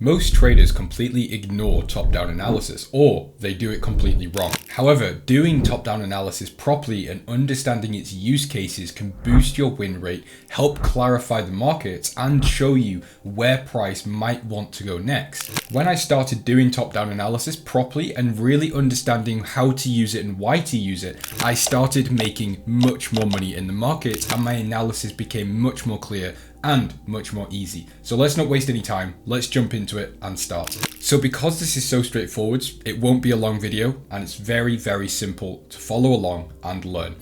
Most traders completely ignore top-down analysis, or they do it completely wrong. However, doing top-down analysis properly and understanding its use cases can boost your win rate, help clarify the markets, and show you where price might want to go next. When I started doing top-down analysis properly and really understanding how to use it and why to use it, I started making much more money in the markets, and my analysis became much more clear and much more easy. So let's not waste any time, let's jump into it and start. So because this is so straightforward, it won't be a long video and it's very, very simple to follow along and learn.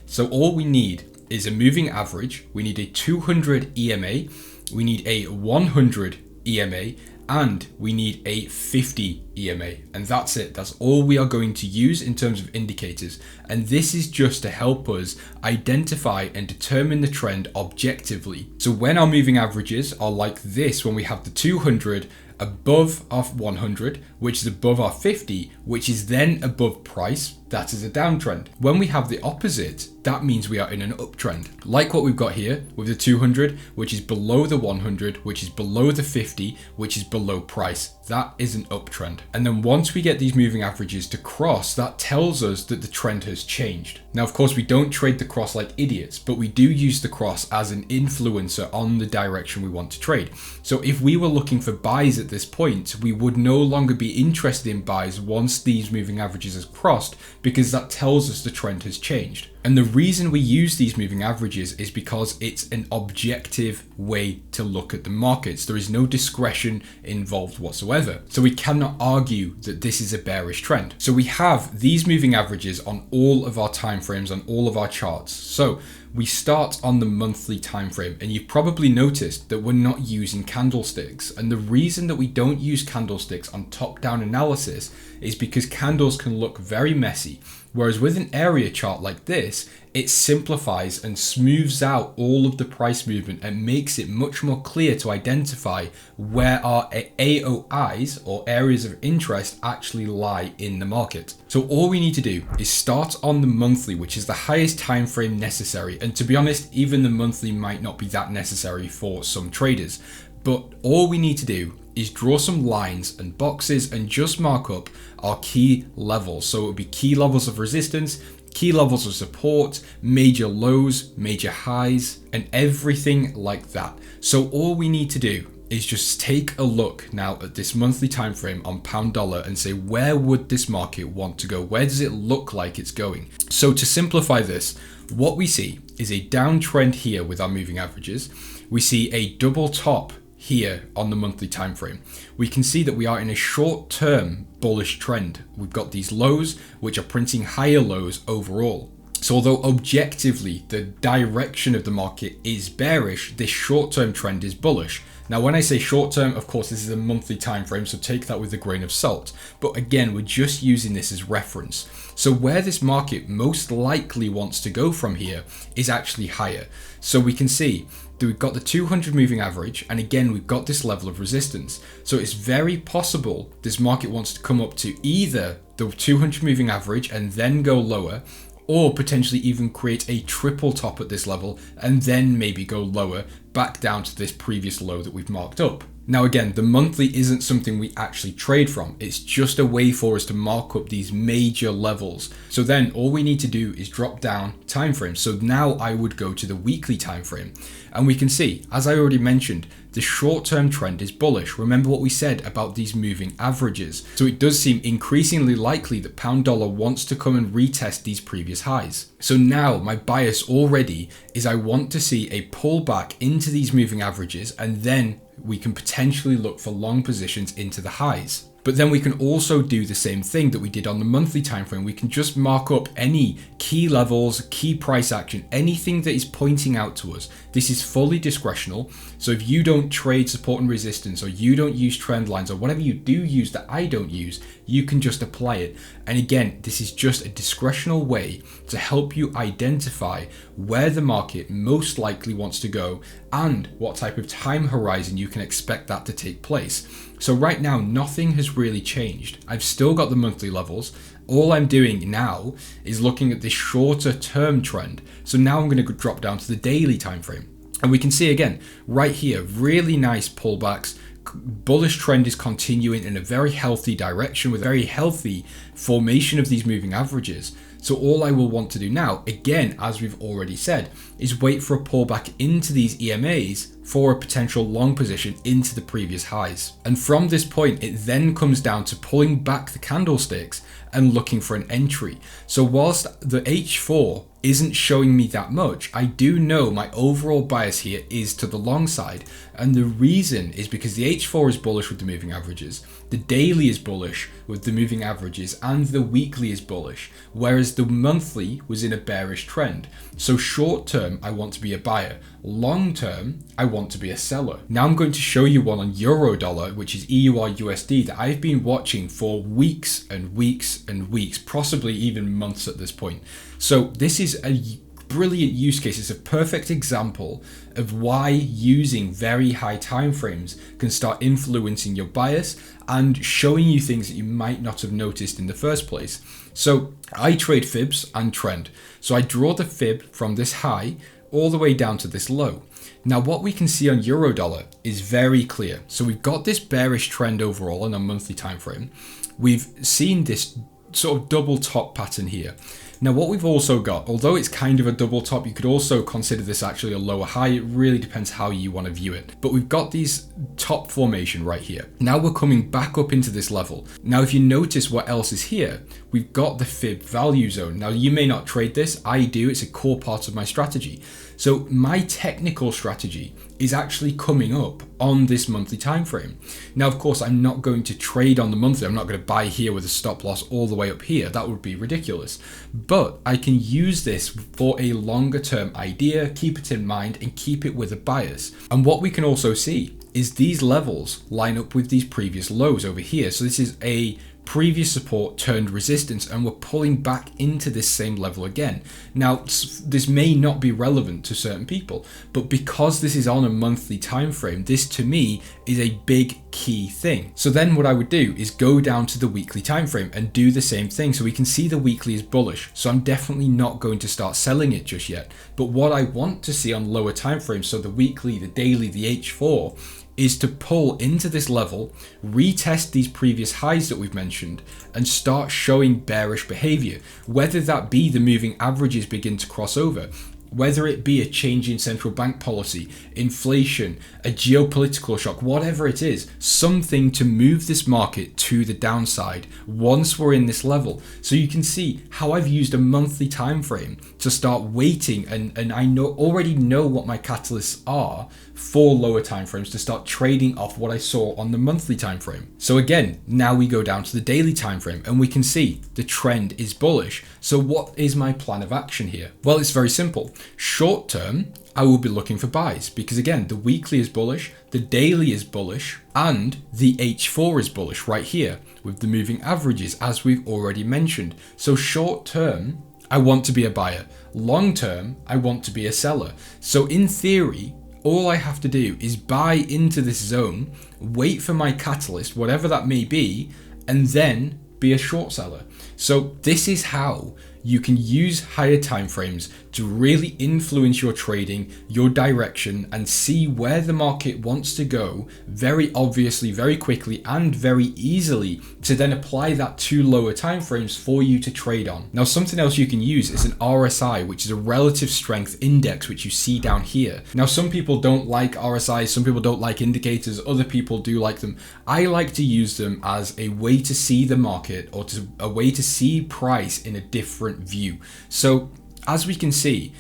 So all we need is a moving average, we need a 200 EMA, we need a 100 EMA, and we need a 50 EMA, and that's it. That's all we are going to use in terms of indicators, and this is just to help us identify and determine the trend objectively. So when our moving averages are like this, when we have the 200 above our 100, which is above our 50, which is then above price, that is a downtrend. When we have the opposite, that means we are in an uptrend. Like what we've got here with the 200, which is below the 100, which is below the 50, which is below price. That is an uptrend. And then once we get these moving averages to cross, that tells us that the trend has changed. Now, of course, we don't trade the cross like idiots, but we do use the cross as an influencer on the direction we want to trade. So if we were looking for buys at this point, we would no longer be interested in buys once these moving averages have crossed, because that tells us the trend has changed. And the reason we use these moving averages is because it's an objective way to look at the markets. There is no discretion involved whatsoever. So we cannot argue that this is a bearish trend. So we have these moving averages on all of our timeframes, on all of our charts. So we start on the monthly time frame, and you've probably noticed that we're not using candlesticks. And the reason that we don't use candlesticks on top-down analysis is because candles can look very messy. Whereas with an area chart like this, it simplifies and smooths out all of the price movement and makes it much more clear to identify where our AOIs, or areas of interest, actually lie in the market. So all we need to do is start on the monthly, which is the highest time frame necessary. And to be honest, even the monthly might not be that necessary for some traders. But all we need to do is draw some lines and boxes and just mark up our key levels. So it would be key levels of resistance, key levels of support, major lows, major highs, and everything like that. So all we need to do is just take a look now at this monthly time frame on pound dollar and say, where would this market want to go? Where does it look like it's going? So to simplify this, what we see is a downtrend here with our moving averages. We see a double top here on the monthly time frame. We can see that we are in a short-term bullish trend. We've got these lows which are printing higher lows overall. So although objectively the direction of the market is bearish, this short-term trend is bullish. Now when I say short-term, of course this is a monthly time frame, so take that with a grain of salt. But again, we're just using this as reference. So where this market most likely wants to go from here is actually higher. So we can see that we've got the 200 moving average, and again we've got this level of resistance. So it's very possible this market wants to come up to either the 200 moving average and then go lower, or potentially even create a triple top at this level and then maybe go lower back down to this previous low that we've marked up. Now again, the monthly isn't something we actually trade from. It's just a way for us to mark up these major levels. So then all we need to do is drop down time frames. So now I would go to the weekly time frame, and we can see, as I already mentioned, the short-term trend is bullish. Remember what we said about these moving averages. So it does seem increasingly likely that pound dollar wants to come and retest these previous highs. So now my bias already is I want to see a pullback into these moving averages, and then we can potentially look for long positions into the highs. But then we can also do the same thing that we did on the monthly time frame. We can just mark up any key levels, key price action, anything that is pointing out to us. This is fully discretional. So if you don't trade support and resistance, or you don't use trend lines, or whatever you do use that I don't use, you can just apply it. And again, this is just a discretional way to help you identify where the market most likely wants to go and what type of time horizon you can expect that to take place. So right now, nothing has really changed. I've still got the monthly levels. All I'm doing now is looking at this shorter term trend. So now I'm going to drop down to the daily time frame. And we can see again, right here, really nice pullbacks, bullish trend is continuing in a very healthy direction with a very healthy formation of these moving averages. So all I will want to do now, again, as we've already said, is wait for a pullback into these EMAs for a potential long position into the previous highs. And from this point, it then comes down to pulling back the candlesticks and looking for an entry. So whilst the H4 isn't showing me that much, I do know my overall bias here is to the long side. And the reason is because the H4 is bullish with the moving averages, the daily is bullish with the moving averages, and the weekly is bullish, whereas the monthly was in a bearish trend. So short term, I want to be a buyer. Long term, I want to be a seller. Now I'm going to show you one on EURUSD, which is EURUSD, that I've been watching for weeks and weeks and weeks, possibly even months at this point. So this is a brilliant use case. It's a perfect example of why using very high time frames can start influencing your bias and showing you things that you might not have noticed in the first place. So I trade fibs and trend. So I draw the fib from this high all the way down to this low. Now what we can see on EURUSD is very clear. So we've got this bearish trend overall on a monthly time frame. We've seen this sort of double top pattern here. Now what we've also got, although it's kind of a double top, you could also consider this actually a lower high. It really depends how you want to view it. But we've got these top formation right here. Now we're coming back up into this level. Now if you notice what else is here, we've got the fib value zone. Now you may not trade this, I do, it's a core part of my strategy. So my technical strategy is actually coming up on this monthly time frame. Now, of course, I'm not going to trade on the monthly. I'm not going to buy here with a stop loss all the way up here. That would be ridiculous. But I can use this for a longer term idea, keep it in mind and keep it with a bias. And what we can also see is these levels line up with these previous lows over here. So this is a previous support turned resistance, and we're pulling back into this same level again. Now, this may not be relevant to certain people, but because this is on a monthly time frame, this to me is a big key thing. So then what I would do is go down to the weekly time frame and do the same thing. So we can see the weekly is bullish. So I'm definitely not going to start selling it just yet. But what I want to see on lower time frames, so the weekly, the daily, the H4, is to pull into this level, retest these previous highs that we've mentioned, and start showing bearish behavior, whether that be the moving averages begin to cross over, whether it be a change in central bank policy, inflation, a geopolitical shock, whatever it is, something to move this market to the downside once we're in this level. So you can see how I've used a monthly time frame to start waiting, and I already know what my catalysts are for lower time frames to start trading off what I saw on the monthly time frame. So again, now we go down to the daily time frame and we can see the trend is bullish. So what is my plan of action here? Well, it's very simple. Short term, I will be looking for buys because again, the weekly is bullish, the daily is bullish, and the H4 is bullish right here with the moving averages, as we've already mentioned. So short term, I want to be a buyer. Long term, I want to be a seller. So in theory, all I have to do is buy into this zone, wait for my catalyst, whatever that may be, and then be a short seller. So this is how you can use higher timeframes to really influence your trading, your direction, and see where the market wants to go very obviously, very quickly, and very easily, to then apply that to lower timeframes for you to trade on. Now, something else you can use is an RSI, which is a relative strength index, which you see down here. Now, some people don't like RSIs, some people don't like indicators, other people do like them. I like to use them as a way to see the market, or a way to see price in a different view. So as we can see,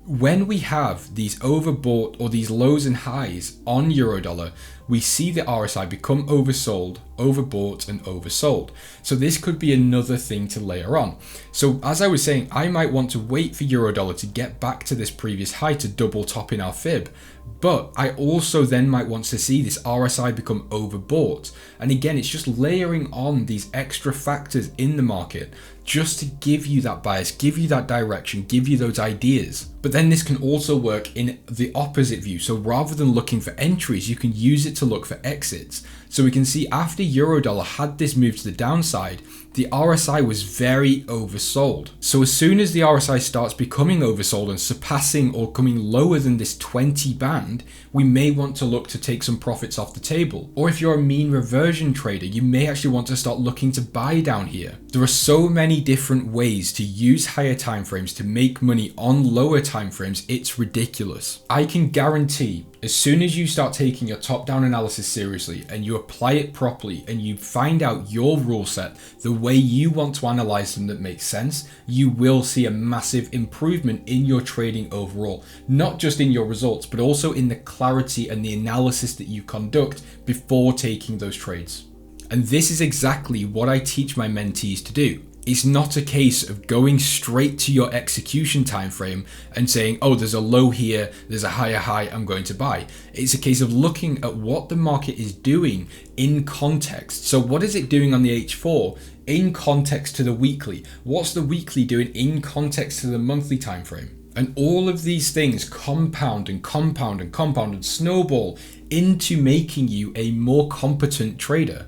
when we have these overbought or these lows and highs on EURUSD, we see the RSI become oversold, overbought, and oversold. So this could be another thing to layer on. So as I was saying, I might want to wait for EURUSD to get back to this previous high to double top in our fib. But I also then might want to see this RSI become overbought. And again, it's just layering on these extra factors in the market just to give you that bias, give you that direction, give you those ideas. But then this can also work in the opposite view. So rather than looking for entries, you can use it to look for exits. So we can see after Eurodollar had this move to the downside, the RSI was very oversold. So as soon as the RSI starts becoming oversold and surpassing or coming lower than this 20 band, we may want to look to take some profits off the table. Or if you're a mean reversion trader, you may actually want to start looking to buy down here. There are so many different ways to use higher timeframes to make money on lower timeframes, it's ridiculous. I can guarantee as soon as you start taking your top-down analysis seriously and you apply it properly and you find out your rule set, the way you want to analyze them that makes sense, you will see a massive improvement in your trading overall. Not just in your results, but also in the clarity and the analysis that you conduct before taking those trades. And this is exactly what I teach my mentees to do. It's not a case of going straight to your execution time frame and saying, oh, there's a low here, there's a higher high, I'm going to buy. It's a case of looking at what the market is doing in context. So what is it doing on the H4 in context to the weekly? What's the weekly doing in context to the monthly time frame? And all of these things compound and compound and compound and snowball into making you a more competent trader.